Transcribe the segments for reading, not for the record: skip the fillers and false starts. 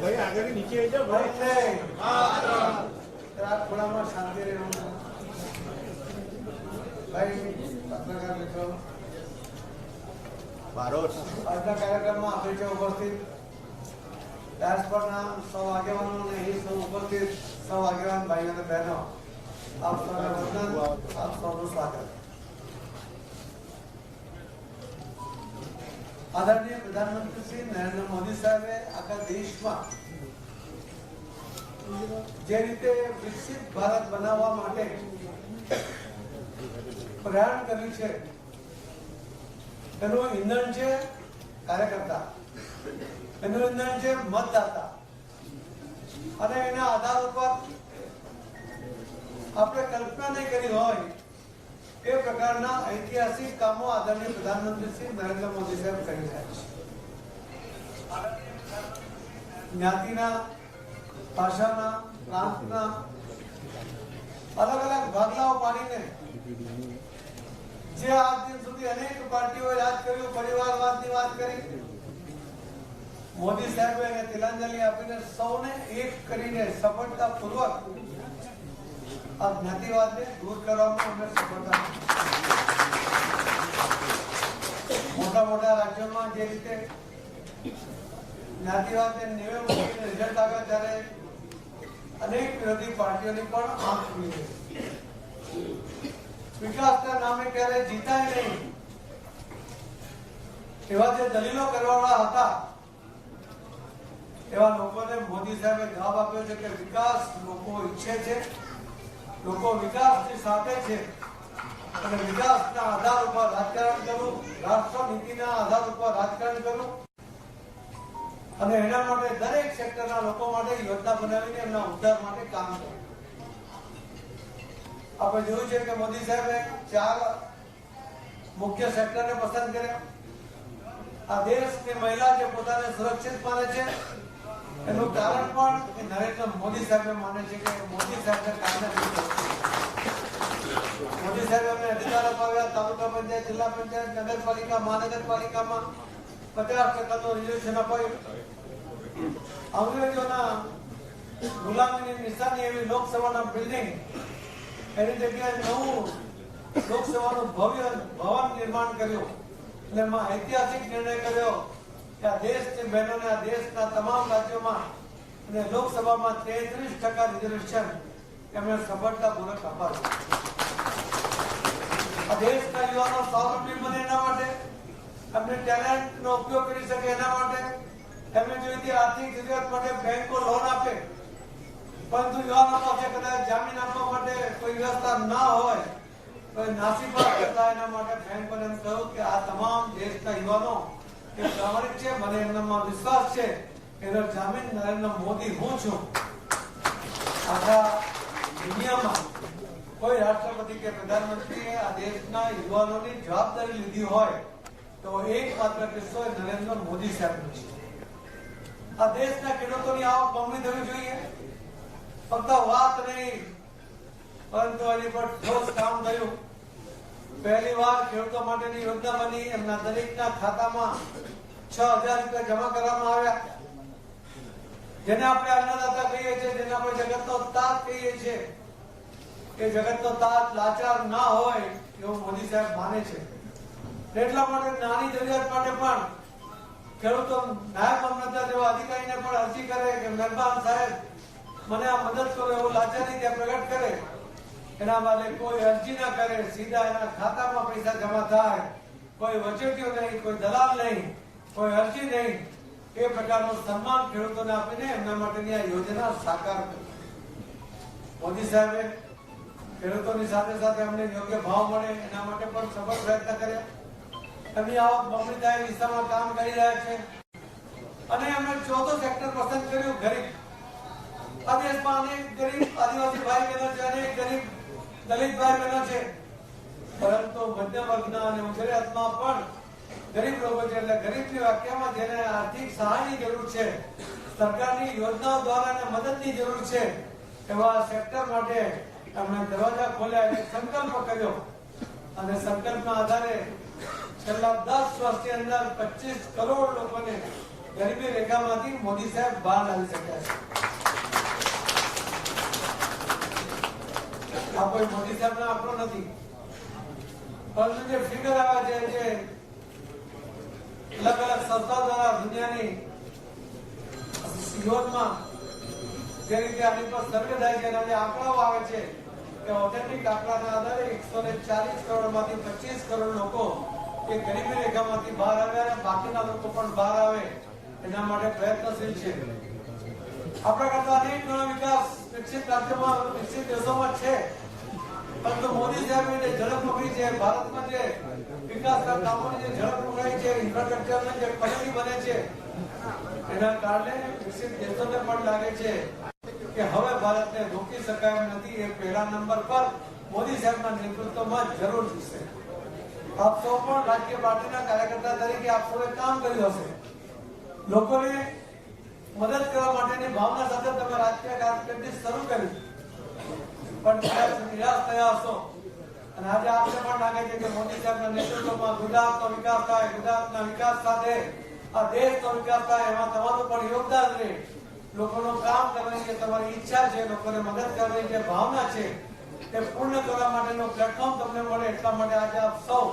ભાઈ આગળ નીચે આવી જાઓ ભાઈ થોડામાં શાંતિ રહેવાનું ભાઈ પત્રકાર મિત્રો બારોસ આજના કાર્યક્રમમાં આપણી છે ઉપસ્થિત ડાયસ્પોરાના સૌ આગેવાનો અને અહીં સૌ ઉપસ્થિત સૌ આગેવાન ભાઈઓ અને બહેનો આપ સૌને વંદન આપ સૌનું સ્વાગત આદરણીય પ્રધાનમંત્રી શ્રી નરેન્દ્ર મોદી સાહેબે આખા દેશમાં જે રીતે વિકસિત ભારત બનાવવા માટે પ્રયાણ કર્યું છે એનું ઈંધણ છે કાર્યકર્તા, એનું ઈંધણ છે મતદાતા અને એના આધાર ઉપર આપણે કલ્પના નહીં કરી હોય એ પ્રકારના ઐતિહાસિક કામો આદરણીય પ્રધાનમંત્રી શ્રી નરેન્દ્ર મોદી સાહેબ કરી રહ્યા છે. જ્ઞાતિના, ભાષાના, પ્રાંતના અલગ અલગ ભાગલાઓ પાડીને જે આજ દિન સુધી અનેક પાર્ટીઓએ રાજ કર્યું, પરિવારવાદની વાત કરી, મોદી સાહેબે એને તિલાંજલિ આપીને સૌને એક કરીને સફળતાપૂર્વક આ જ્ઞાતિવાદને દૂર કરવામાં અમે સફળતા મોટા મોટા રાજ્યોમાં જે રીતે જ્ઞાતિવાદને નેવે મૂકીને રિઝલ્ટ આવ્યા ત્યારે અનેક વિરોધી પાર્ટીઓની પણ આંખ ખુલી ગઈ. વિકાસના નામે ક્યારે જીતાય નહીં એવા જે દલીલો કરવાવાળા હતા એવા લોકોને મોદી સાહેબે જવાબ આપ્યો છે કે વિકાસ લોકો ઈચ્છે છે, લોકો વિકાસની સાથે છે અને વિકાસના આધાર ઉપર રાજકારણ કરવું, રાષ્ટ્ર નીતિના આધાર ઉપર રાજકારણ કરવું અને એના માટે દરેક સેક્ટરના લોકો માટે યોજના બનાવીને એમના ઉદ્ધાર માટે કામ કરવું. આપણે જોયું છે કે મોદી સાહેબે 4 મુખ્ય સેક્ટરને પસંદ કર્યા. આ દેશની મહિલા જે પોતાને સુરક્ષિત માને છે એનું કારણ પણ નરેન્દ્ર મોદી સાહેબ માને છે કે મોદી સાહેબને કારણે મોદી સાહેબ અમને અધિકાર અપાવ્યા. તાલુકા પંચાયત, જિલ્લા પંચાયત, નગરપાલિકા, મહાનગરપાલિકામાં 50% રિઝર્વેશન અપાયું. અંગ્રેજોના ગુલામીની નિશાની એવી લોકસભાના બિલ્ડિંગ એની જગ્યાએ નવું લોકસભાનું ભવ્ય ભવન નિર્માણ કર્યું અને એમાં ઐતિહાસિક નિર્ણય કર્યો કે આ દેશની બહેનોને આ દેશના તમામ રાજ્યોમાં અને લોકસભામાં 33% રિઝર્વેશન એમણે સફળતાપૂર્વક અપાવ્યું. આ દેશના યુવાનો સ્વાવલંબી બને એના માટે, એમને ટેલેન્ટનો ઉપયોગ કરી શકે એના માટે, એમને જોઈતી આર્થિક જરૂરિયાત માટે બેંકો લોન આપે, પરંતુ યુવાનો પાસે કદાચ જામીન આપવા માટે કોઈ વ્યવસ્થા ના હોય તો નાસીપાસ કરતા એના માટે બેંકોને એમ કહ્યું કે આ તમામ દેશના યુવાનો એ પ્રામાણિક છે, મને એમનામાં વિશ્વાસ છે, એનો જામીન નરેન્દ્ર મોદી હું છું. આખા દુનિયામાં કોઈ રાષ્ટ્રપતિ કે પ્રધાનમંત્રીએ આ દેશના યુવાનોની જવાબદારી લીધી હોય તો એકમાત્ર કિસ્સો નરેન્દ્ર મોદી સાહેબનો છે. આ દેશના ખેડૂતોની આવક બમણી થવી જોઈએ. ફક્ત વાત નહીં પરંતુ એની પર ઠોસ કામ થયું. પહેલી વાર ખેડૂતો માટેની યોજના બની. એમના દરેકના ખાતામાં 6000 રૂપિયા જમા કરવામાં આવ્યા. જેને આપણે અન્નદાતા કહીએ છીએ, જેને આપણે જગતનો તાત કહીએ છીએ, કે જગતનો તાત લાચાર ના હોય એવું મોદી સાહેબ માને છે. એટલા માટે નાની જરૂરિયાત માટે પણ ખેડૂતો નાયબ મામલતદાર જેવા અધિકારીને પણ અરજી કરે કે મહેરબાન સાહેબ મને આ મદદ કરો, એવું લાચારી ત્યાં પ્રગટ કરે. એના માટે કોઈ અરજી ના કરે, સીધા એના ખાતામાં પૈસા જમા થાય. કોઈ વચેટીઓ નહીં, કોઈ દલાલ નહીં, કોઈ અરજી નહીં. એ પ્રકારનું સન્માન ખેડૂતોને આપીને એમના માટેની આ યોજના સાકાર કરી. મોદી સાહેબે ખેડૂતોની સાથે સાથે એમને યોગ્ય ભાવ મળે એના માટે પણ સફળ પ્રયત્ન કર્યા. એમની આવક બમણી થાય એ દિશામાં કામ કરી રહ્યા છે. અને એમણે 14 સેક્ટર પસંદ કર્યું. ગરીબ આ દેશમાં અનેક ગરીબ આદિવાસી ભાઈ બહેનો છે, અનેક ગરીબ દલિત ભાઈ બહેનો છે, પરંતુ મધ્યમ વર્ગના અને ગુજરાતમાં પણ ગરીબ લોકો છે. એટલે ગરીબની વ્યાખ્યામાં જેને આર્થિક સહાયની જરૂર છે, સરકારની યોજનાઓ દ્વારા એને મદદની જરૂર છે, એવા સેક્ટર માટે એમણે દરવાજા ખોલ્યા અને સંકલ્પ કર્યો. અને સંકલ્પના આધારે છેલ્લા 10 વર્ષની અંદર 25 કરોડ લોકોને ગરીબી રેખામાંથી મોદી સાહેબ બહાર લાવી શક્યા છે. આ કોઈ મોદી સાહેબ ના આંકડો નથી, પરંતુ જે ફિગર આવે છે, જે અલગ અલગ સંસ્થા દ્વારા દુનિયાની યુરોપમાં જે રીતે આની પર સર્વે થાય છે, એના જે આંકડાઓ આવે છે કે ઓથેન્ટિક આંકડાના આધારે 140 કરોડમાંથી 25 કરોડ લોકો એ ગરીબી રેખામાંથી બહાર આવ્યા અને બાકીના લોકો પણ બહાર આવે એના માટે પ્રયત્નશીલ છે. આપણા કરતા અનેક ઘણો વિકાસ વિકસિત રાજ્યોમાં, વિકસિત દેશોમાં છે, પરંતુ મોદી સાહેબની જે ઝડપ પકડી છે, ભારતમાં જે વિકાસના કામોની જે ઝડપ પકડાઈ છે, ઇન્ફ્રાસ્ટ્રક્ચરની જે પ્રગતિ બને છે, એના કારણે વિકસિત દેશોને પણ લાગે છે કે હવે ભારતને રોકી શકાય એમ નથી. એ પહેલા નંબર પર મોદી સાહેબના નેતૃત્વમાં જરૂર છે. આપ સૌ પણ રાજકીય પાર્ટીના કાર્યકર્તા તરીકે આપ સૌએ કામ કર્યું હશે. લોકોને મદદ કરવા માટેની ભાવના સાથે તમે રાજકીય કારકિર્દી શરૂ કરી, પણ નિરાશ થયા હશો. અને આજે આપને પણ લાગે છે કે મોદી સાહેબના નેતૃત્વમાં ગુજરાતનો વિકાસ થાય, ગુજરાતના વિકાસ સાથે આ દેશનો વિકાસ થાય, એમાં તમારું પણ યોગદાન રહે. લોકોનું કામ કરવાની જે તમારી ઈચ્છા છે, લોકોને મદદ કરવાની જે ભાવના છે, એ પૂર્ણ કરવા માટેનો પ્લેટફોર્મ તમને મળે, એટલા માટે આજે આપ સૌ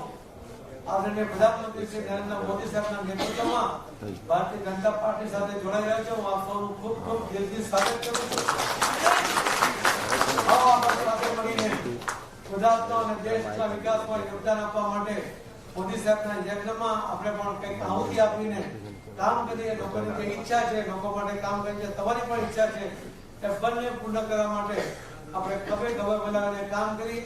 આદરણીય પ્રધાનમંત્રી શ્રી નરેન્દ્ર મોદી સાહેબના નેતૃત્વમાં ભારતીય જનતા પાર્ટી સાથે જોડાઈ રહ્યા છો. હું આપ સૌનું ખૂબ ખૂબ દિલથી સ્વાગત કરું છું. આપણે સાથે મળીને ગુજરાતના અને દેશના વિકાસમાં યોગદાન આપવા માટે મોદી સાહેબના યજ્ઞમાં આપણે પણ કંઈક આહુતિ આપીને કામ કરીએ. લોકોની જે ઈચ્છા છે, લોકો માટે કામ કરીએ, તમારી પણ ઈચ્છા છે, એ બંને પૂર્ણ કરવા માટે આપણે ખભે ખભે મિલાવીને કામ કરી.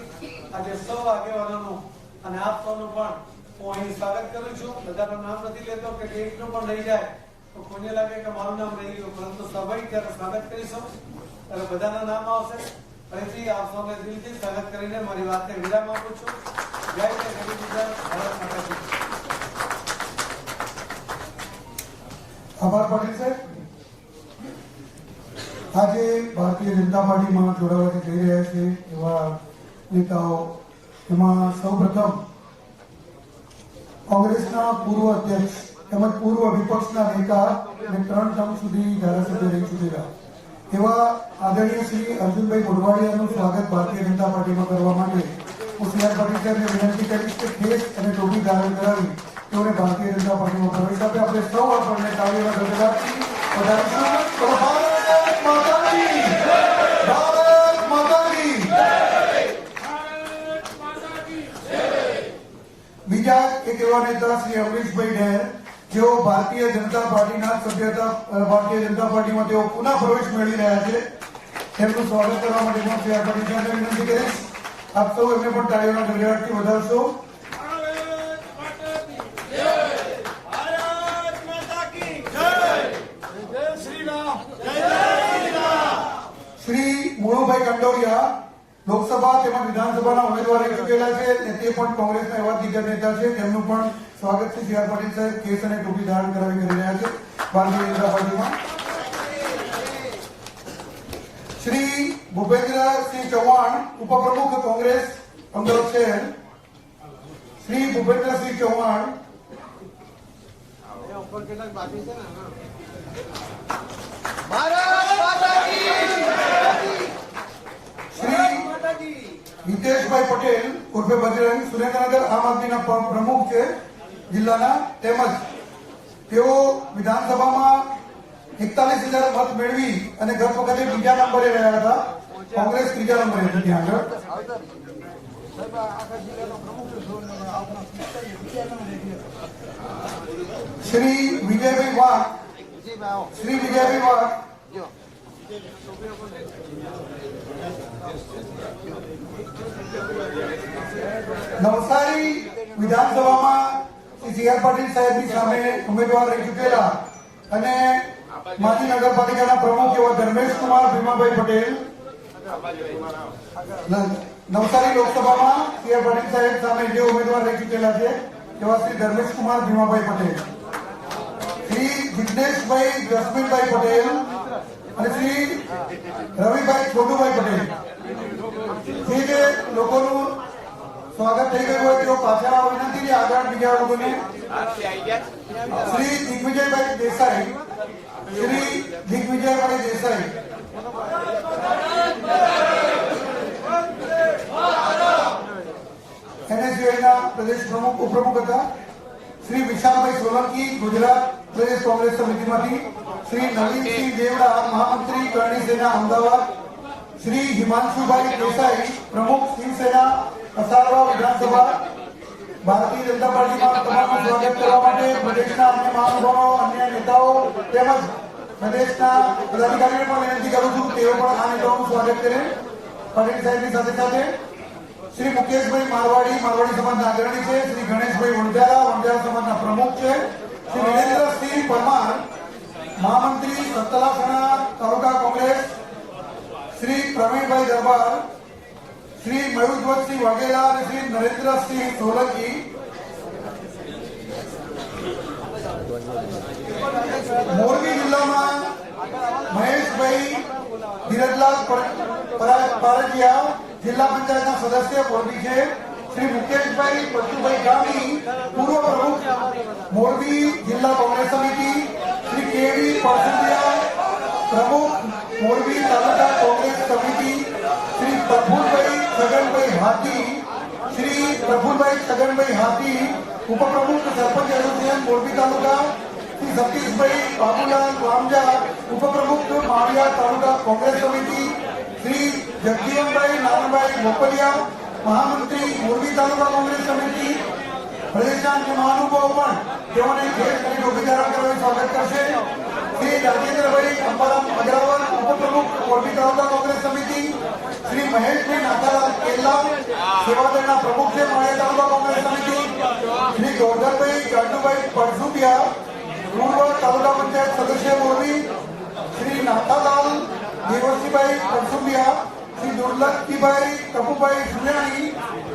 આજે સૌ આગેવાનોનું અને આપ સૌનું પણ હું અહીં સ્વાગત કરું છું. બધાનું નામ નથી લેતો કે એકનું પણ રહી જાય તો કોઈને લાગે કે મારું નામ રહી ગયું, પરંતુ સ્વાભાવિક ત્યારે સ્વાગત કરીશું ત્યારે બધાના નામ આવશે. ફરીથી આપ સૌને દિલથી સ્વાગત કરીને મારી વાતને વિરામ આપું છું. જય જય ગરીબ ગુજરાત, ભારત માતા કી જય. આભાર પાટીલ સાહેબ. આજે ભારતીય જનતા પાર્ટીમાં જોડાવા જઈ રહ્યા છે એવા નેતાઓ, એમાં સૌપ્રથમ કોંગ્રેસના પૂર્વ અધ્યક્ષ તેમજ પૂર્વ વિપક્ષના નેતા અને 3 ટર્મ સુધી ધારાસભ્ય રહી ચૂકેલા એવા આદરણીય શ્રી અર્જુનભાઈ મોઢવાડિયાનું સ્વાગત ભારતીય જનતા પાર્ટીમાં કરવા માટે હું સી આર પાટીલ સાહેબને વિનંતી કરીશ કે ખેસ અને ટોપી ધારણ કરાવી તેઓને ભારતીય જનતા પાર્ટીમાં પ્રવેશ આપે. આપણે સૌ આપણને તાળીઓના ગગડાટથી વધારીશું. ભારત માતા કી જય! ભારત માતા કી જય! બીજા એક એવા નેતા શ્રી અમરીશભાઈ ઢેર, જેઓ ભારતીય જનતા પાર્ટીના ભારતીય જનતા પાર્ટીમાં તેઓ પુનઃ પ્રવેશ મેળવી રહ્યા છે. તેમનું સ્વાગત કરવા માટે હું શ્રી આર પાટીલ સાહેબને વિનંતી કરીશ. આપ સૌ એમને પણ તાળીઓના ગગડાટથી વધારશો. શ્રી મુળુભાઈ કંડોરિયા લોકસભા તેમજ વિધાનસભાના ઉમેદવાર રહી ચૂકેલા છે, તે પણ કોંગ્રેસના એવા દિગ્ગજ નેતા છે. તેમનું પણ સ્વાગત શ્રી સી આર પાટીલ સાહેબ કેસ અને ટોપી ધારણ કરાવી કરી રહ્યા છે ભારતીય જનતા પાર્ટીમાં. શ્રી ભૂપેન્દ્રસિંહ ચૌહાણ, ઉપપ્રમુખ કોંગ્રેસ અમદાવાદ શહેર. શ્રી ભૂપેન્દ્રસિંહ ચૌહાણ. શ્રી હિતેશભાઈ પટેલ ઉર્ફે બજરંગ, સુરેન્દ્રનગર આમ આદમીના પ્રમુખ છે જિલ્લાના, તેમજ તેઓ વિધાનસભામાં 41,000 મત મેળવી અને ગત વખતે બીજા નંબરે રહ્યા હતા. કોંગ્રેસ ત્રીજા નંબરે હતી ત્યાં આગળ. શ્રી વિજયભાઈ વાઘ. શ્રી વિજયભાઈ વાઘ નવસારી વિધાનસભામાં સી આર પાટીલ સાહેબની સામે ઉમેદવાર રહી ચૂકેલા અને માજી નગરપાલિકાના પ્રમુખ એવા ધર્મેશકુમાર ભીમાભાઈ પટેલ. નવસારી લોકસભામાં સી આર પાટીલ સાહેબ સામે જે ઉમેદવાર રહી ચૂકેલા છે એવા શ્રી ધર્મેશકુમાર ભીમાભાઈ પટેલ, શ્રી જિગ્નેશભાઈ જસમીનભાઈ પટેલ અને શ્રી રવિભાઈ છોટુભાઈ પટેલ, જે લોકોનું સ્વાગત થઈ ગયું હોય તેઓ પાછા આવવા વિનંતી છે. આગળ બીજા લોકોને શ્રી દિગ્વિજયભાઈ દેસાઈ, શ્રી દિગ્વિજયભાઈ દેસાઈ, NSUIના પ્રદેશ પ્રમુખ ઉપપ્રમુખ હતા. શ્રી વિશાલભાઈ સોલંકી, ગુજરાત પ્રદેશ કોંગ્રેસ સમિતિમાંથી. શ્રી નવીનસિંહ દેવડા, મહામંત્રી કરણી સેના, અમદાવાદ. શ્રી હિમાંશુભાઈ દેસાઈ, પ્રમુખ શિવસેના, અસારવા વિધાનસભા. ભારતીય જનતા પાર્ટીમાં તમામનું સ્વાગત કરવા માટે પ્રદેશના અન્ય મહાનુભાવો, અન્ય નેતાઓ તેમજ પ્રદેશના પદાધિકારીઓને પણ વિનંતી કરું છું તેઓ પણ આ નેતાઓનું સ્વાગત કરે. પાટીલ સાહેબની સાથે સાથે શ્રી મુકેશભાઈ મારવાડી, મારવાડી સમાજના અગ્રણી છે. શ્રી ગણેશભાઈ વણજારા, વણજારા સમાજના પ્રમુખ છે. શ્રી વિરેન્દ્રસિંહ પરમાર, મહામંત્રી સતલાસણા તાલુકા કોંગ્રેસ. શ્રી પ્રવીણભાઈ દરબાર, શ્રી મયુરધ્વજસિંહ વાઘેલા અને શ્રી નરેન્દ્રસિંહ સોલંકી. મોરબી જિલ્લામાં મહેશભાઈ ધીરજલાલ પારજીયા, જિલ્લા પંચાયતના સદસ્ય મોરબી છે. શ્રી મુકેશભાઈ પચુભાઈ ગામી, પૂર્વ પ્રમુખ મોરબી જિલ્લા કોંગ્રેસ સમિતિ. શ્રી કેવી પરસુડિયા, પ્રમુખ મોરબી તાલુકા કોંગ્રેસ સમિતિ. શ્રી પ્રફુલભાઈ છગનભાઈ હાથી, શ્રી પ્રફુલભાઈ છગનભાઈ હાથી, ઉપપ્રમુખ સરપંચ એસોસિએશન મોરબી તાલુકા. શ્રી સતીશભાઈ બાબુલાલ વામજા, ઉપપ્રમુખ માળિયા તાલુકા કોંગ્રેસ સમિતિ. શ્રી જગજીવનભાઈ નાનભાઈ મોકલિયા, મહામંત્રી મોરબી તાલુકા કોંગ્રેસ સમિતિ. પ્રદેશના અન્ય મહાનુભાવો પણ તેઓને ખેલ કરી ડોબીધારણ કરવા સ્વાગત કરશે. શ્રી રાજેન્દ્રભાઈ અંબારામ અગ્રવાલ, ઉપપ્રમુખ મોરબી તાલુકા કોંગ્રેસ સમિતિ. શ્રી મહેશભાઈ નાથાલાલ કેલ્લા, સેવાદળના પ્રમુખ છે માળિયા તાલુકા કોંગ્રેસ સમિતિ. શ્રી ગોરધનભાઈ ગાંડુભાઈ પરસુટિયા, પૂર્વ તાલુકા પંચાયત સદસ્ય મોરબી. શ્રી નાથાલાલ દેવસિંહભાઈ પરસુટિયા, શ્રી દુર્લભજીભાઈ ટપુભાઈ સુનિયાણી,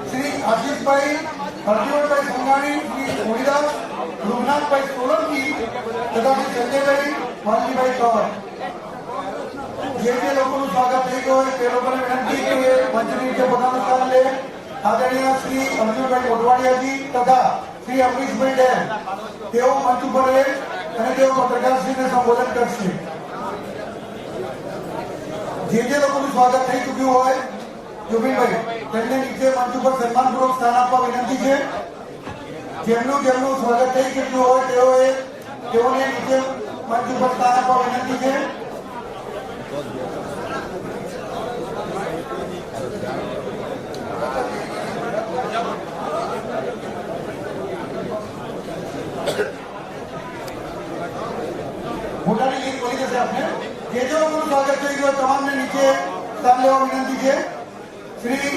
શ્રી આશીષભાઈ હરજીવનભાઈ સંઘાણી, શ્રી મોરીદાસ રૂપનાથભાઈ સોલંકી તથા શ્રી સંજયભાઈ વાલજીભાઈ કૌર. જે લોકોનું સ્વાગત થઈ ગયું હોય તે લોકોને વિનંતી કે મંચની નીચે પોતાનું સ્થાન લે. આદરણીય શ્રી અર્જુનભાઈ મોઢવાડિયાજી તથા શ્રી અમરીશભાઈ ડેમ તેઓ મંચ ઉપર રહે અને તેઓ પત્રકારશ્રીને સંબોધન કરશે. જે લોકોનું સ્વાગત થઈ ચૂક્યું હોય જોબીનભાઈ તેમને નીચે મંચ ઉપર સન્માનપૂર્વક સ્થાન આપવા વિનંતી છે. જેમનું સ્વાગત થઈ ચૂક્યું હોય તેઓને નીચે મંચ ઉપર સ્થાન આપવા વિનંતી છે. મોટાની ગીત બોલી જશે આપને. જે લોકોનું સ્વાગત થઈ ગયું તમામને નીચે સ્થાન લેવા વિનંતી છે. શ્રી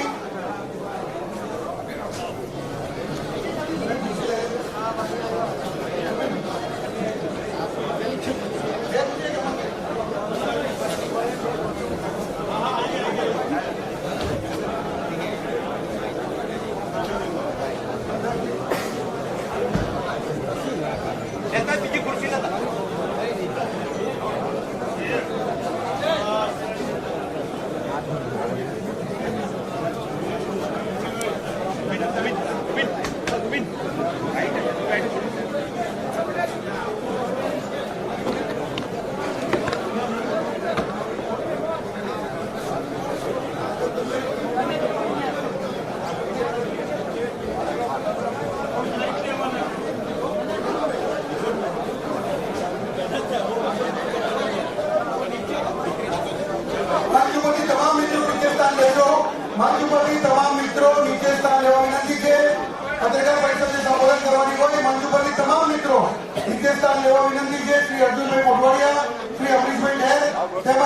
તમામ મિત્રો નીચે સ્થાન લેવા વિનંતી છે. પત્રકાર પરિષદને સંબોધન કરવાની હોય મંચ ઉપરની તમામ મિત્રો નીચે સ્થાન લેવા વિનંતી છે. શ્રી અર્જુનભાઈ મોઢવાડિયા, શ્રી અમરીશભાઈ ડેર તેમજ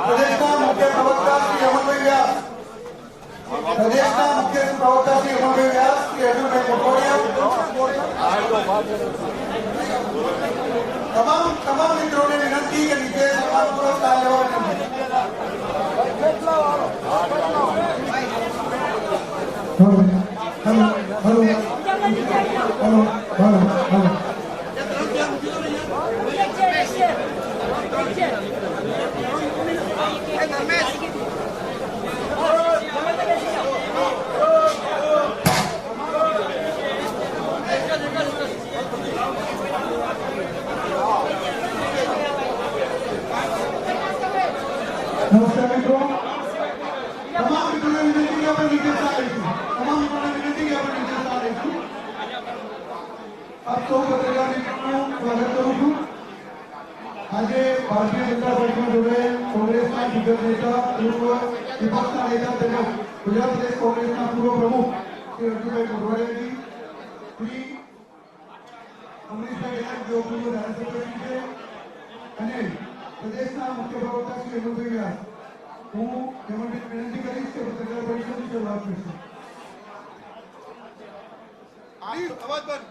પ્રદેશના મુખ્ય પ્રવક્તા શ્રી અમરભાઈ વ્યાસ, શ્રી અર્જુનભાઈ મોઢવાડિયા, તમામ મિત્રોને વિનંતી કે નીચે સન્માનપૂર્વક સ્થાન લેવા વિનંતી. નમસ્કાર મિત્રો, તમામ મિત્રોને વિનંતી કે આપણે નીચે ચાલીશું. તમામ મિત્રોને વિનંતી કે આપણે નીચે ચાલીશું. આપ સૌ પત્રકાર મિત્રોનું સ્વાગત કરું છું. આજે ભારતીય જનતા પાર્ટીમાં જોડાયેલ કોંગ્રેસના દિગ્ગજ નેતા, પૂર્વ વિપક્ષના નેતા તેમજ ગુજરાત પ્રદેશ કોંગ્રેસના પૂર્વ પ્રમુખ શ્રી અર્જુનભાઈ મોઢવાડિયાજી, શ્રી અમરીશભાઈ ડેલર જેઓ પૂર્વ ધારાસભ્ય છે, અને પ્રદેશના મુખ્ય પ્રવક્તા શ્રી હેમંતભાઈ વ્યાસ, હું હેમંતભાઈ વિનંતી કરીશ કે પત્રકાર પરિષદની શરૂઆત કરશે. અવાજ બંધ.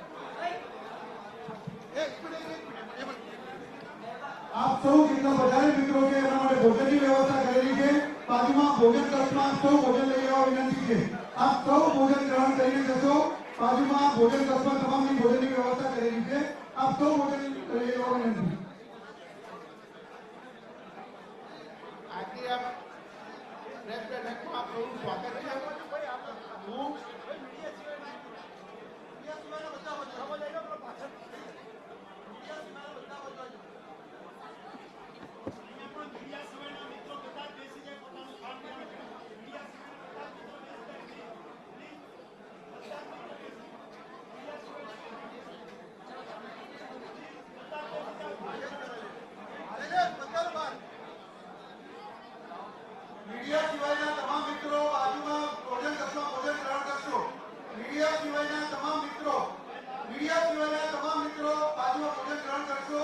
આપ સૌ જેટલા વધારે મિત્રો છે એના માટે ભોજનની વ્યવસ્થા કરેલી છે. બાજુમાં ભોજન કક્ષમાં આપ સૌ ભોજન લઈ આવવા વિનંતી છે. આપ સૌ ભોજન ગ્રહણ કરીને જશો. બાજુમાં ભોજન કક્ષમાં તમામની ભોજનની વ્યવસ્થા કરેલી છે. આપ સૌ ભોજન લઈ આવવા વિનંતી. આજે આપ પ્રેસ બેઠકમાં આપ સૌનું સ્વાગત છે. હું મીડિયા સિવાયના તમામ મિત્રો બાજુમાં ભોજન કક્ષમાં ભોજન ગ્રહણ કરશો. મીડિયા સિવાયના તમામ મિત્રો બાજુમાં ભોજન ગ્રહણ કરશો.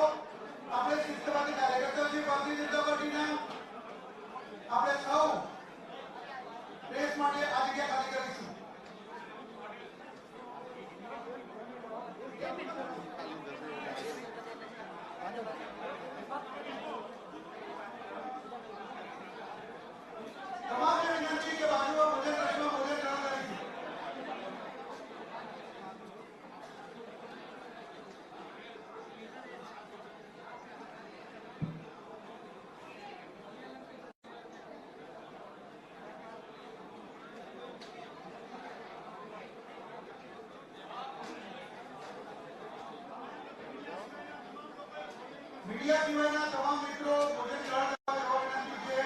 આપણે શિસ્તવાદી કાર્યકર્તા છીએ ભારતીય જનતા પાર્ટીના. આપણે સૌ પ્રેસ માટે આ જગ્યા ખાલી કરીશું. તમામને વિનંતી કે બાજુમાં ભોજન કક્ષમાં ભોજન ગ્રહણ કરીશું. મીડિયા સિવાયના તમામ મિત્રો ભોજન ગ્રહણ કરવા વિનંતી છે.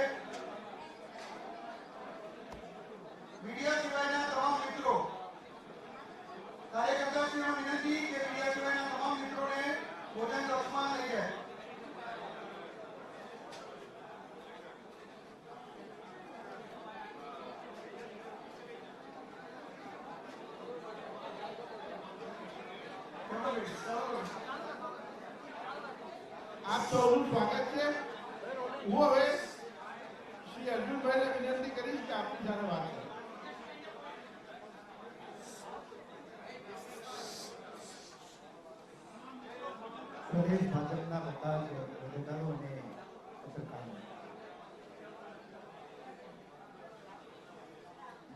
મીડિયા સિવાયના તમામ મિત્રો કાર્યકર્તાશ્રીઓ વિનંતી કે મીડિયા સિવાયના તમામ મિત્રોને ભોજન કક્ષમાં લઈ જાય. આપ સૌનું સ્વાગત છે. હું હવે શ્રી અર્જુનભાઈને વિનંતી કરીશ કે આપની સાથે વાત કરે. પ્રદેશ ભાજપના બધા જ હોદ્દેદારો અને પત્રકારો,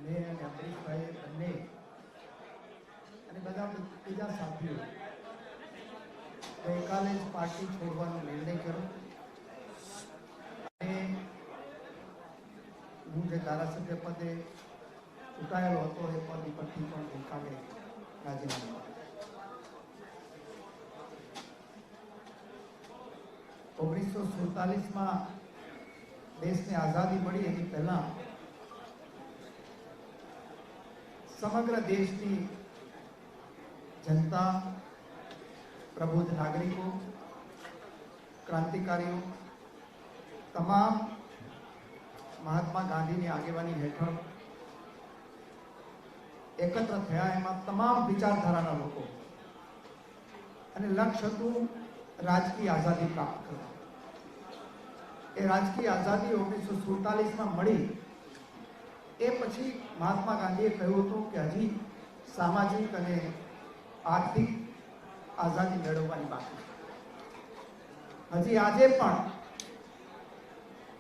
મેં અને અમરીશભાઈ બંને અને બધા બીજા સાથીઓ ગઈકાલે જ પાર્ટી છોડવાનો નિર્ણય કર્યો અને હું જે ધારાસભ્ય પદે ચૂંટાયેલો હતો એ પદ પરથી પણ ગઈકાલે રાજીનામું આપ્યું. 1947માં દેશને આઝાદી મળી એની પહેલા સમગ્ર દેશની જનતા, પ્રબુદ્ધ નાગરિકો, ક્રાંતિકારીઓ તમામ મહાત્મા ગાંધીની આગેવાની હેઠળ એકત્ર થયા. એમાં તમામ વિચારધારાના લોકો, અને લક્ષ્ય હતું રાજકીય આઝાદી પ્રાપ્ત કરવા. એ રાજકીય આઝાદી 1947માં મળી એ પછી મહાત્મા ગાંધીએ કહ્યું હતું કે હજી સામાજિક અને આર્થિક આઝાદી મેળવવાની બાકી છે. હજી આજે પણ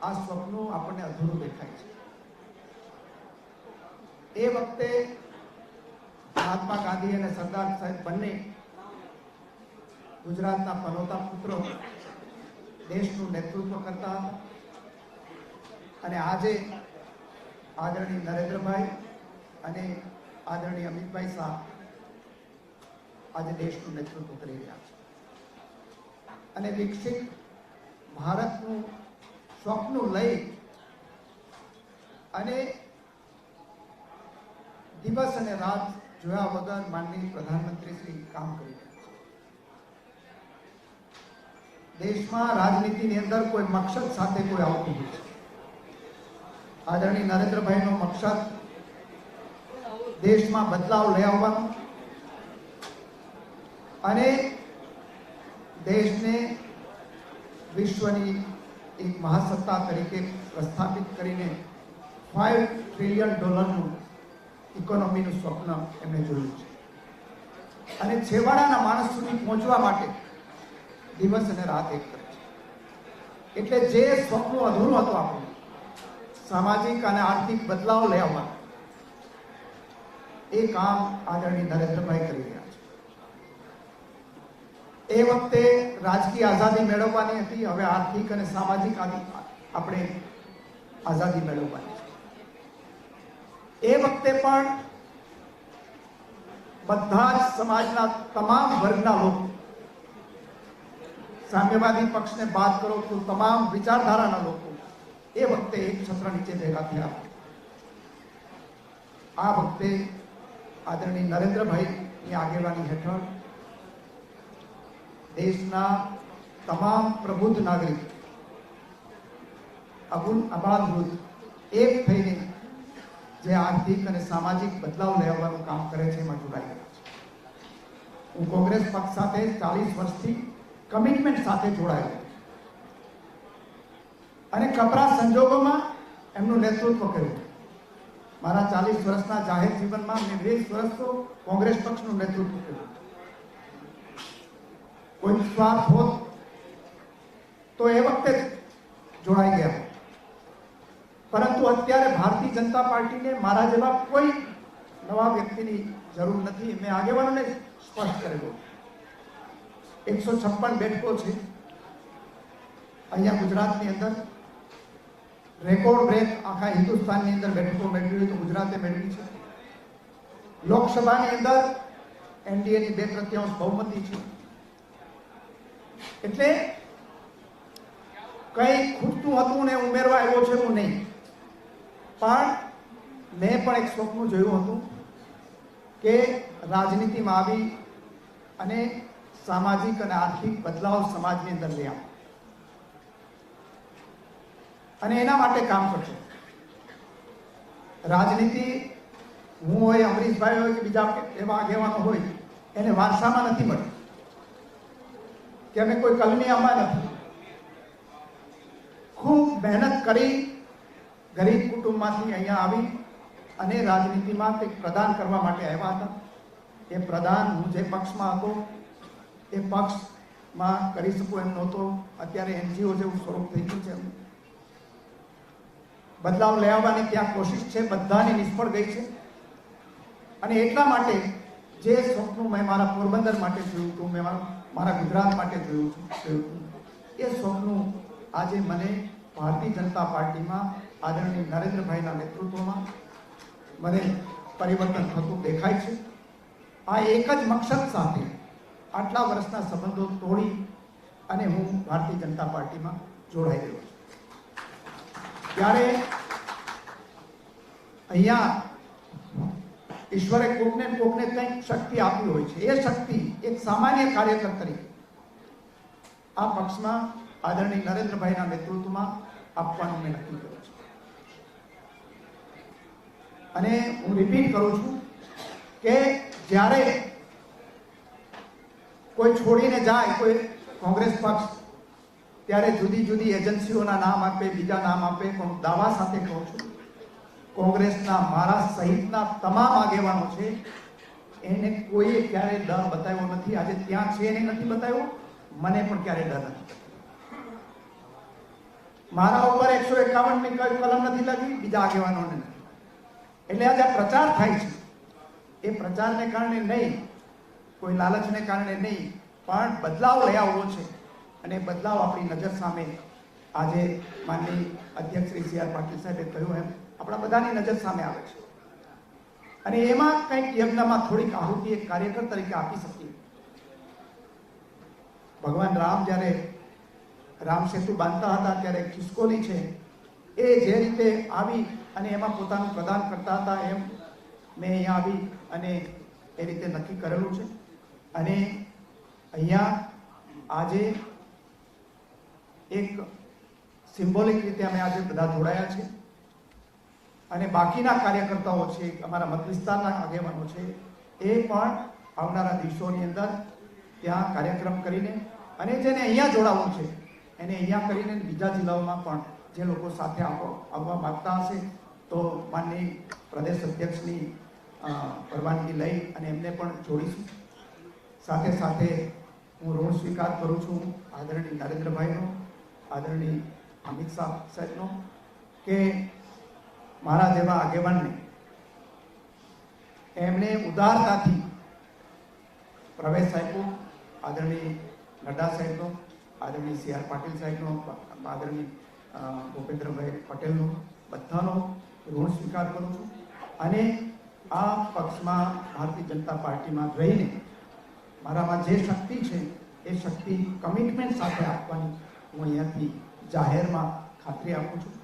આ સ્વપ્ન આપણને અધૂરું દેખાય છે. એ વખતે મહાત્મા ગાંધી અને સરદાર સાહેબ બંને ગુજરાતના પનોતા પુત્રો દેશનું નેતૃત્વ કરતા હતા. અને આજે આદરણીય નરેન્દ્રભાઈ અને આદરણીય અમિતભાઈ શાહ આજે દેશનું નેતૃત્વ કરી રહ્યા છે. અને વિકસિત ભારતનું સ્વપ્ન લઈ અને દિવસ અને રાત જોયા વગર માનનીય પ્રધાનમંત્રી શ્રી કામ કરી રહ્યા છે. દેશમાં રાજનીતિની અંદર કોઈ મકસદ સાથે કોઈ આવતું હોય છે. આદરણીય નરેન્દ્રભાઈનો મકસદ દેશમાં બદલાવ લઈ આવવાનો અને દેશને વિશ્વની એક મહાસત્તા તરીકે પ્રસ્થાપિત કરીને $5 ટ્રિલિયન ઇકોનોમીનું સ્વપ્ન એમણે જોયું છે. અને છેવાડાના માણસ સુધી પહોંચવા માટે દિવસ અને રાત એક કરે છે. એટલે જે સ્વપ્ન અધૂરું હતું આપણું સામાજિક અને આર્થિક બદલાવ લઈ આવવા, એ કામ આદરણીય નરેન્દ્રભાઈ કરી રહ્યા છે. એ વખતે રાજકીય આઝાદી મેળવવાની હતી, હવે આર્થિક અને સામાજિક આપણે આઝાદી મેળવવાની છે. એ વખતે પણ બધા જ સમાજના તમામ વર્ગના લોકો, સામ્યવાદી પક્ષને બાદ કરો તો તમામ વિચારધારાના લોકો એ વખતે એક છત્ર નીચે ભેગા થયા. આ વખતે આદરણીય નરેન્દ્રભાઈની આગેવાની હેઠળ દેશના તમામ પ્રબુદ્ધ નાગરિક, અબાલવૃદ્ધ એક થઈને જે આર્થિક અને સામાજિક બદલાવ લઈ આવવાનું કામ કરે છે એમાં જોડાઈ ગયા છે. હું કોંગ્રેસ પક્ષ સાથે 40 વર્ષથી કમિટમેન્ટ સાથે જોડાયેલો અને કપરા સંજોગોમાં એમનું નેતૃત્વ કર્યું. મારા 40 વર્ષના જાહેર જીવનમાં મેં 20 વર્ષ તો કોંગ્રેસ પક્ષનું નેતૃત્વ કર્યું. કોઈ સ્વાર્થ હોત તો એ વખતે જોડાઈ ગયા, પરંતુ અત્યારે ભારતીય જનતા પાર્ટીને મારા જેવા કોઈ નવા વ્યક્તિની જરૂર નથી. મેં આગેવાનોને સ્પષ્ટ કરેલું 156 બેઠકો છે અહીંયા ગુજરાતની અંદર. રેકોર્ડ બ્રેક આખા હિન્દુસ્તાનની અંદર બેઠકો મેળવી હોય તો ગુજરાતે મેળવી છે. લોકસભાની અંદર એનડીએની 2/3 બહુમતી છે. એટલે કઈ ખૂટતું હતું ને ઉમેરવા આવ્યો છે હું નહીં, પણ મેં પણ એક સ્વપ્ન જોયું હતું કે રાજનીતિમાં આવી અને સામાજિક અને આર્થિક બદલાવ સમાજની અંદર લઈ આવે અને એના માટે કામ કરશે. રાજનીતિ હું હોય, અમરીશભાઈ હોય કે બીજા એવા આગેવાનો હોય, એને વારસામાં નથી મળી કે અમે કોઈ કલમિયામાં નથી. ખૂબ મહેનત કરી ગરીબ કુટુંબમાંથી અહીંયા આવી અને રાજનીતિમાં કંઈક પ્રદાન કરવા માટે આવ્યા હતા. એ પ્રદાન હું જે પક્ષમાં હતો એ પક્ષમાં કરી શકું એમ નહોતો. અત્યારે NGO જેવું સ્વરૂપ થઈ ગયું છે. બદલાવ લઈ આવવાની ત્યાં કોશિશ છે, બધાની નિષ્ફળ ગઈ છે. અને એટલા માટે જે સ્વપ્ન મેં મારા પોરબંદર માટે જોયું હતું, મેં મારા ગુજરાત માટે જોયું હતું, એ સ્વપ્ન આજે મને ભારતીય જનતા પાર્ટીમાં આદરણીય નરેન્દ્રભાઈના નેતૃત્વમાં મને પરિવર્તન થતું દેખાય છે. આ એક જ મકસદ સાથે આટલા વર્ષના સંબંધો તોડી અને હું ભારતીય જનતા પાર્ટીમાં જોડાઈ ગયો છું. ત્યારે અહીંયા ઈશ્વરે કોકને કંઈક શક્તિ આપી હોય છે. એ શક્તિ એક સામાન્ય કાર્યકર તરીકે આ પક્ષમાં આદરણીય નરેન્દ્રભાઈના નેતૃત્વમાં આપવાનું મેં નક્કી કર્યું છે. અને હું રિપીટ કરું છું કે જ્યારે કોઈ છોડીને જાય કોઈ કોંગ્રેસ પક્ષ, ત્યારે જુદી જુદી એજન્સીઓના નામ આપે, બીજા નામ આપે, પણ દાવા સાથે કહું છું કોંગ્રેસના મારા સહિતના તમામ આગેવાનો છે એને કોઈએ ક્યારે ડર બતાવ્યો નથી. આજે ત્યાં છે એને નથી બતાવ્યો, મને પણ ક્યારે ડર નથી. મારા ઉપર 151 ની કઈ કલમ નથી લાગી, બીજા આગેવાનોને નથી. એટલે આજે પ્રચાર થાય છે એ પ્રચારને કારણે નહીં, કોઈ લાલચને કારણે નહીં, પણ બદલાવ લઈ આવવો છે. અને બદલાવ આપણી નજર સામે આજે માનનીય અધ્યક્ષ શ્રી CR પાટીલ સાહેબે કહ્યું એમ આપણા બધાની નજર સામે આવે છે. અને એમાં કંઈક યજ્ઞમાં થોડીક આહુતિ એક કાર્યકર તરીકે આપી શકીએ. ભગવાન રામ જ્યારે રામ સેતુ બાંધતા હતા ત્યારે ખિસકોલી છે એ જે રીતે આવી અને એમાં પોતાનું પ્રદાન કરતા હતા એમ મેં અહીંયા આવી અને એ રીતે નક્કી કરેલું છે. અને અહીંયા આજે એક સિમ્બોલિક રીતે અમે આજે બધા જોડાયા છે અને બાકીના કાર્યકર્તાઓ છે, અમારા મત વિસ્તારના આગેવાનો છે, એ પણ આવનારા દિવસોની અંદર ત્યાં કાર્યક્રમ કરીને અને જેને અહીંયા જોડાવવું છે એને અહીંયા કરીને બીજા જિલ્લાઓમાં પણ જે લોકો સાથે આવવા માંગતા હશે તો માનની પ્રદેશ અધ્યક્ષની પરવાનગી લઈ અને એમને પણ જોડીશું. સાથે સાથે હું ઋણ સ્વીકાર કરું છું આદરણીય નરેન્દ્રભાઈનો, આદરણીય અમિત શાહ સાહેબનો, કે મારા જેવા આગેવાનને એમણે ઉદારતાથી પ્રવેશ આપ્યો. આદરણીય નડ્ડા સાહેબનો, આદરણીય સી.આર. પાટીલ સાહેબનો, આદરણીય ભૂપેન્દ્રભાઈ પટેલનો, બધાનો ઋણ સ્વીકાર કરું છું. અને આ પક્ષમાં ભારતીય જનતા પાર્ટીમાં રહીને મારામાં જે શક્તિ છે એ શક્તિ કમિટમેન્ટ સાથે આપવાની હું અહીંયાથી જાહેરમાં ખાતરી આપું છું.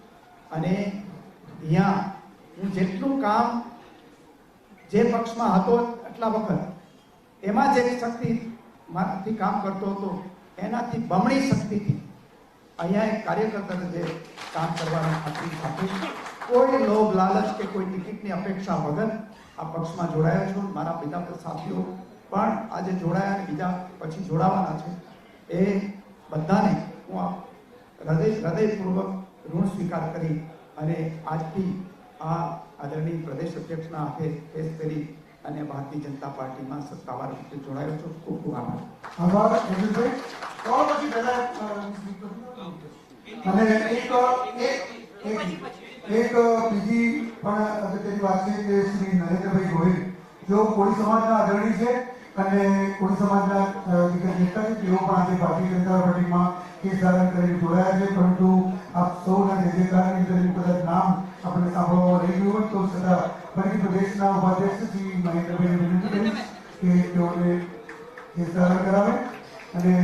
અને અહીંયા હું જેટલું કામ જે પક્ષમાં હતો એટલા વખત એમાં જે શક્તિથી કામ કરતો હતો એનાથી બમણી શક્તિથી અહીંયા એક કાર્યકર્તા જે કામ કરવાની ખાતરી સાથે કોઈ લોભ લાલચ કે કોઈ ટિકિટની અપેક્ષા વગર આ પક્ષમાં જોડાયો છું. મારા બીજા સાથીઓ પણ આજે જોડાયા અને બીજા પછી જોડાવાના છે. એ બધાને હું હૃદયપૂર્વક ઋણ સ્વીકાર કરી અને આજથી આ આદરણીય પ્રદેશ અધ્યક્ષના હાથે કેસ કરી અને ભારતીય જનતા પાર્ટીમાં સત્તાવાર રીતે જોડાયો છું. ખૂબ ખૂબ આભાર. આભાર અર્જુનભાઈ. તો પછી પહેલા અને એક બીજી પણ અગત્યની વાત છે કે શ્રી નરેન્દ્રભાઈ ગોહિલ જો કોળી સમાજના આદરણી છે અને કોળી સમાજના નેતા છે, તેઓ પણ આજે ભારતીય જનતા પાર્ટીમાં કેસ ધારણ કરીને જોડાયા છે. પરંતુ આપ સૌના જે કાર્યની અંદર કદાચ નામ આપણે સાંભળવા રહી ગયું હોય તો છતાં ફરીથી પ્રદેશના ઉપાધ્યક્ષ શ્રી મહેન્દ્રભાઈને વિનંતી કરીશ કે તેઓને કેસ ધારણ કરાવે. અને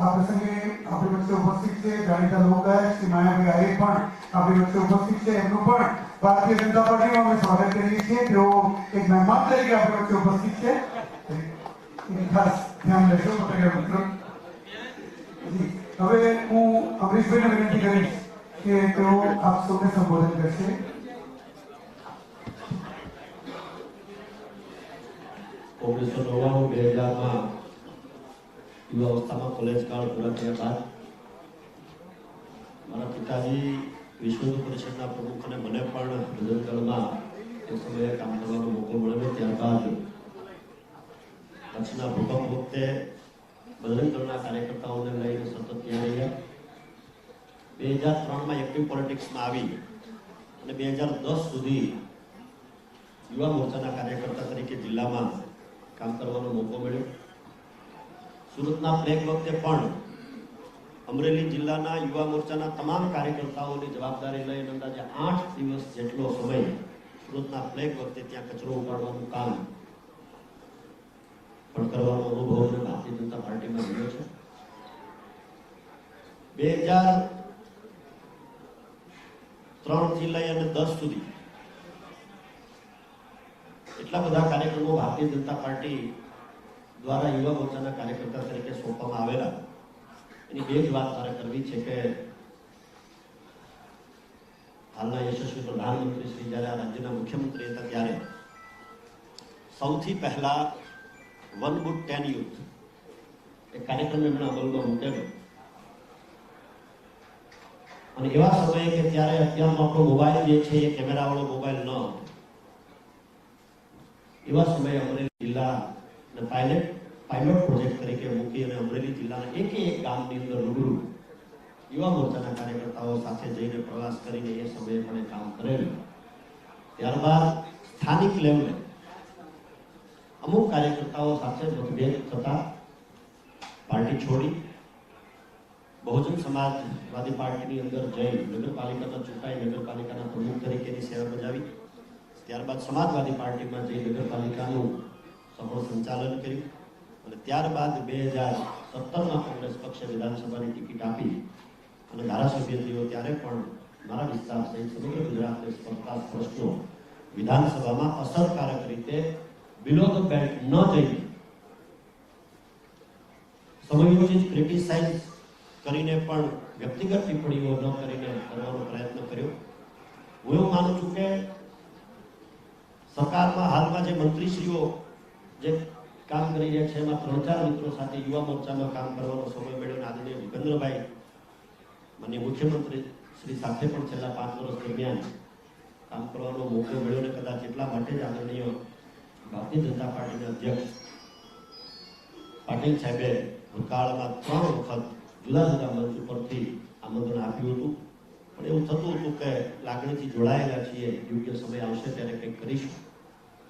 આ પ્રસંગે આપણી વચ્ચે ઉપસ્થિત છે જાણીતા લોકગાયક શ્રી માયાભાઈ આહિર પણ આપણી વચ્ચે ઉપસ્થિત છે. એમનું પણ ભારતીય જનતા પાર્ટીમાં અમે સ્વાગત કરીએ છીએ. તેઓ એક મહેમાન તરીકે આપણી વચ્ચે ઉપસ્થિત છે. ખાસ ધ્યાન લેશો પત્રકાર મિત્રો. હવે હું અમરીશભાઈને વિનંતી કરીશ કે તેઓ આપ સૌને સંબોધન કરશે. ઓગણીસો 2000માં યુવા અવસ્થામાં કોલેજ કાળ પૂરા થયા બાદ મારા પિતાજી વિશ્વ હિન્દુ પરિષદના પ્રમુખ અને મને પણ બજરંગ દળમાં એ સમયે કામ કરવાનો મોકો મળ્યો. ત્યારબાદ કચ્છના ભૂકંપ વખતે બજરંગ દળના કાર્યકર્તાઓને લઈને સતત ત્યાં રહ્યા. 2003માં એક્ટિવ પોલિટિક્સમાં આવી અને 2010 સુધી યુવા મોરચાના કાર્યકર્તા તરીકે જિલ્લામાં કામ કરવાનો મોકો મળ્યો. સુરતના પ્લેગ વખતે પણ અમરેલી જિલ્લાના યુવા મોરચાના તમામ કાર્યકર્તાઓની જવાબદારી લઈને અંદાજે 8 દિવસ જેટલો સમય સુરતના પ્લેગ વખતે ત્યાં કચરો ઉપાડવાનું કામ પણ કરવાનો અનુભવ અને ભારતીય જનતા પાર્ટીમાં મળ્યો છે. 2003 થી લઈ અને 10 સુધી એટલા બધા કાર્યક્રમો ભારતીય જનતા પાર્ટી દ્વારા યુવા મોરચાના કાર્યકર્તા તરીકે સોંપવામાં આવેલા. એની બે જ વાત મારે કરવી છે કે હાલના યશસ્વી પ્રધાનમંત્રી શ્રી જ્યારે આ રાજ્યના મુખ્યમંત્રી હતા ત્યારે સૌથી પહેલા 1 Good 10 Youth એક કાર્યક્રમ એમણે અમલમાં મૂકેલો. અને એવા સમયે કે ત્યારે અત્યારનો આપણો મોબાઈલ જે છે એ કેમેરાવાળો મોબાઈલ ન હતો. એવા સમયે અમરેલી જિલ્લા પાયલોટ પ્રોજેક્ટ તરીકે મૂકી અને અમરેલી જિલ્લાના એક ગામની અંદર રૂબરૂ યુવા મોરચાના કાર્યકર્તાઓ સાથે જઈને પ્રવાસ કરીને એ સમયે પણ કામ કરેલું. ત્યારબાદ સ્થાનિક લેવલે અમુક કાર્યકર્તાઓ સાથે મતભેદ થતા પાર્ટી છોડી બહુજન સમાજવાદી પાર્ટીની અંદર જઈ નગરપાલિકામાં ચૂંટાઈ નગરપાલિકાના પ્રમુખ તરીકેની સેવા બજાવી. ત્યારબાદ સમાજવાદી પાર્ટીમાં જઈ નગરપાલિકાનું સફળ સંચાલન કર્યું અને ત્યારબાદ 2017માં કોંગ્રેસ પક્ષે વિધાનસભાની ટિકિટ આપી અને ધારાસભ્ય થયો ત્યારે પણ મારા વિસ્તાર સહિત સમગ્ર ગુજરાતને સ્પર્શતા પ્રશ્નો વિધાનસભામાં અસરકારક રીતે બિલો ધ બેલ્ટ ન જઈને સમયોચિત ક્રિટિસાઇઝ કરીને પણ વ્યક્તિગત ટિપ્પણીઓ ન કરીને કરવાનો પ્રયત્ન કર્યો. હું એવું માનું છું કે સરકારમાં હાલમાં જે મંત્રીશ્રીઓ જે કામ કરી રહ્યા છે એમાં 3-4 મિત્રો સાથે યુવા મોરચામાં કામ કરવાનો સમય મળ્યો. આદરણીય ભૂપેન્દ્રભાઈ માન્ય મુખ્યમંત્રી શ્રી સાથે પણ છેલ્લા 5 વર્ષ દરમિયાન કામ કરવાનો મોકો મળ્યો ને કદાચ એટલા માટે જ આદરણીય ભારતીય જનતા પાર્ટીના અધ્યક્ષ પાટીલ સાહેબે ભૂતકાળમાં 3 વખત જુદા જુદા મંચ ઉપરથી આમંત્રણ આપ્યું હતું. પણ એવું થતું હતું કે લાગણીથી જોડાયેલા છીએ, યોગ્ય સમય આવશે ત્યારે કંઈક કરીશું.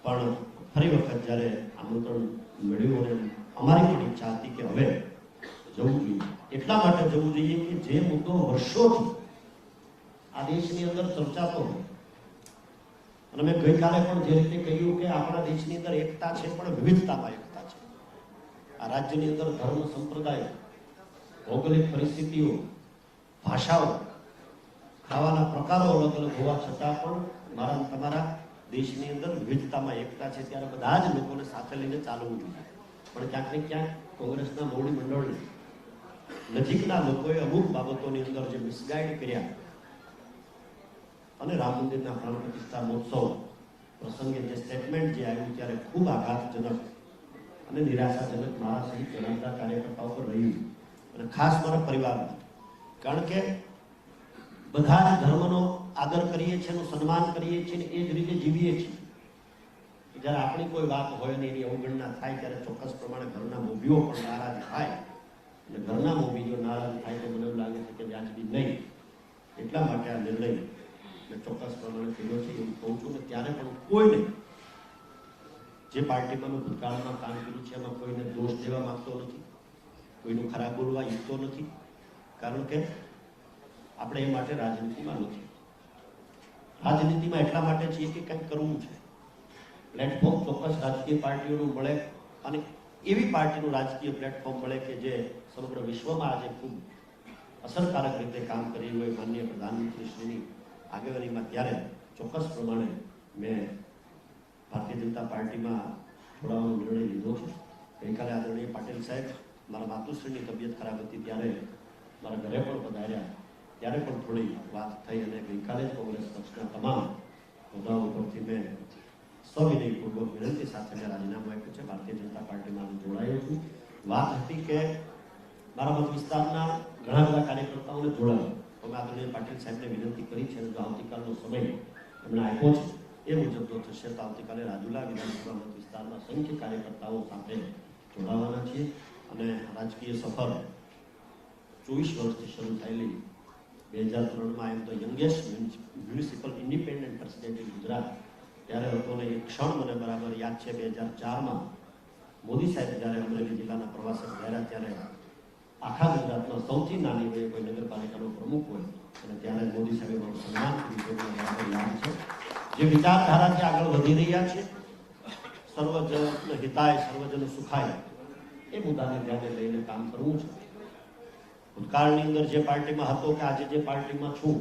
પણ ફરી વખત જ્યારે આમંત્રણ મળ્યું અને અમારી પણ ઈચ્છા હતી કે હવે જવું જોઈએ. એટલા માટે જવું જોઈએ કે જે મુદ્દો વર્ષોથી આ દેશની અંદર ચર્ચાતો હોય. અને મેં ગઈકાલે પણ જે રીતે કહ્યું કે આપણા દેશની અંદર એકતા છે પણ વિવિધતામાં એકતા છે. આ રાજ્યની અંદર ધર્મ, સંપ્રદાય, ભૌગોલિક પરિસ્થિતિઓ, ભાષાઓ, ખાવાના પ્રકારો અલગ અલગ હોવા છતાં પણ મારા તમારા દેશની અંદર વિવિધતામાં એકતા છે. ત્યારે બધા જ લોકોને સાથે લઈને ચાલવું જોઈએ. પણ ક્યાંક ને ક્યાંક કોંગ્રેસના મોવડી મંડળને નજીકના લોકોએ અમુક બાબતોની અંદર જે મિસગાઈડ કર્યા અને રામ મંદિરના પ્રાણ પ્રતિષ્ઠા મહોત્સવ પ્રસંગે જે સ્ટેટમેન્ટ જે આવ્યું ત્યારે ખૂબ આઘાતજનક અને નિરાશાજનક મારા સહિત ઘણા બધા કાર્યકર્તાઓ પર રહ્યું અને ખાસ મારા પરિવારમાં. કારણ કે બધા જ ધર્મનો આદર કરીએ છીએ, એનું સન્માન કરીએ છીએ અને એ જ રીતે જીવીએ છીએ. જ્યારે આપણી કોઈ વાત હોય ને એની અવગણના થાય ત્યારે ચોક્કસ પ્રમાણે ઘરના મોભીઓ પણ નારાજ થાય અને ઘરના મોભી જો નારાજ થાય તો મને એવું લાગે છે કે વ્યાજબી નહીં. એટલા માટે આ નિર્ણય મેં ચોક્કસ પ્રમાણે કર્યો છે એવું કહું છું. ને ત્યારે પણ કોઈને જે પાર્ટીમાં મેં ભૂતકાળમાં કામ કર્યું છે એમાં કોઈને દોષ દેવા માંગતો નથી, કોઈનું ખરાબ બોલવા ઈચ્છતો નથી. કારણ કે આપણે એ માટે રાજનીતિમાં નથી. રાજનીતિમાં એટલા માટે છીએ કે કંઈક કરવું છે. પ્લેટફોર્મ ચોક્કસ રાજકીય પાર્ટીઓનું મળે અને એવી પાર્ટીનું રાજકીય પ્લેટફોર્મ મળે કે જે સમગ્ર વિશ્વમાં આજે ખૂબ અસરકારક રીતે કામ કરી હોય માનનીય પ્રધાનમંત્રીશ્રીની આગેવાનીમાં. ત્યારે ચોક્કસ પ્રમાણે મેં ભારતીય જનતા પાર્ટીમાં જોડાવાનો નિર્ણય લીધો છે. ગઈકાલે આદરણીય પાટીલ સાહેબ મારા માતુશ્રીની તબિયત ખરાબ હતી ત્યારે મારા ઘરે પણ પધાર્યા. ત્યારે પણ થોડી વાત થઈ અને ગઈકાલે જ કોંગ્રેસ પક્ષના તમામ હોદ્દાઓ ઉપરથી મેં સવિનયપૂર્વક વિનંતી સાથે મેં રાજીનામું આપ્યું છે. ભારતીય જનતા પાર્ટીમાં જોડાયો છું. વાત હતી કે મારા મત વિસ્તારના ઘણા બધા કાર્યકર્તાઓને જોડાયો. અમે આદરણીય પાટીલ સાહેબને વિનંતી કરી છે અને જો આવતીકાલનો સમય એમણે આપ્યો છે એ મુજબ જો થશે તો આવતીકાલે રાજુલા વિધાનસભા મત વિસ્તારના સંખ્ય કાર્યકર્તાઓ સાથે જોડાવાના છીએ. અને રાજકીય સફર 24 વર્ષથી શરૂ થયેલી 2003માં એમ તો youngest municipal independent personality Gujarat ત્યારે હતો ને એક ક્ષણ મને બરાબર યાદ છે. 2004માં મોદી સાહેબ જ્યારે અમરેલી જિલ્લાના પ્રવાસે ગયા ત્યારે આખા ગુજરાતમાં સૌથી નાની વયે કોઈ નગરપાલિકાનો પ્રમુખ હોય અને ત્યારે મોદી સાહેબે મારું સન્માન કર્યું બરાબર યાદ છે. જે વિચારધારાથી આગળ વધી રહ્યા છે, સર્વજન હિતાય સર્વજન સુખાય, એ મુદ્દાને ધ્યાને લઈને કામ કરવું છે. ભૂતકાળની અંદર જે પાર્ટીમાં હતો કે આજે જે પાર્ટીમાં છું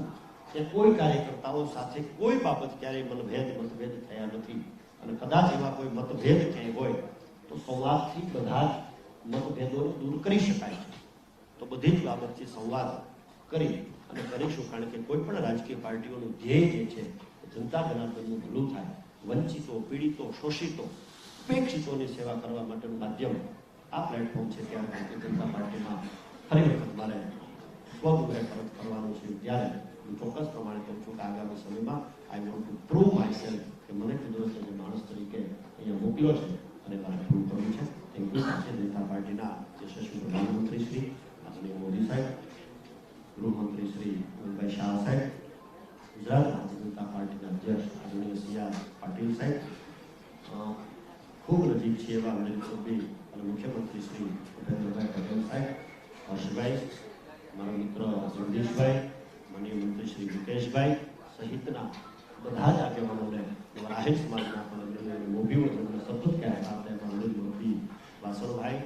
એ કોઈ કાર્યકર્તાઓ સાથે કોઈ બાબત ક્યારેય મતભેદ થયા નથી. અને કદાચ એવા કોઈ મતભેદ ક્યાંય હોય તો સંવાદથી બધા જ મતભેદોને દૂર કરી શકાય છે. તો બધી જ બાબતથી સંવાદ કરી અને કરીશું. કારણ કે કોઈ પણ રાજકીય પાર્ટીઓનું ધ્યેય જે છે જનતા જનાર્દનનું ભલું થાય, વંચિતો, પીડિતો, શોષિતો, ઉપેક્ષિતોની સેવા કરવા માટેનું માધ્યમ આ પ્લેટફોર્મ છે. ત્યારે ભારતીય જનતા પાર્ટીમાં ફરી વખત મારે સ્વગૃહે પરત કરવાનું છે. ત્યારે હું ચોક્કસ પ્રમાણે કહું છું કે આગામી સમયમાં I want to prove my self કે મને કુદરતે જે માણસ તરીકે અહીંયા મોકલ્યો છે અને મારે પ્રૂવ કરવું છે. Thank you. ભારતીય જનતા પાર્ટીના યશસ્વી પ્રધાનમંત્રી શ્રી આદરણીય મોદી સાહેબ, ગૃહમંત્રી શ્રી અમિતભાઈ શાહ સાહેબ, ગુજરાત ભારતીય જનતા પાર્ટીના અધ્યક્ષ આદરણીય સી.આર. પાટીલ સાહેબ, ખૂબ નજીક છે એવા અમરેલી સભ્ય અને મુખ્યમંત્રી શ્રી ભૂપેન્દ્રભાઈ પટેલ સાહેબ, હર્ષભાઈ, મારા મિત્ર જગદીશભાઈ, માનનીય મંત્રી શ્રી મુકેશભાઈ સહિતના બધા જ આગેવાનોને, આહિર સમાજના પણ મોભીઓ જેમને સતત કહેતા હતા એમાં અમરેલી મોભી વાસણભાઈ,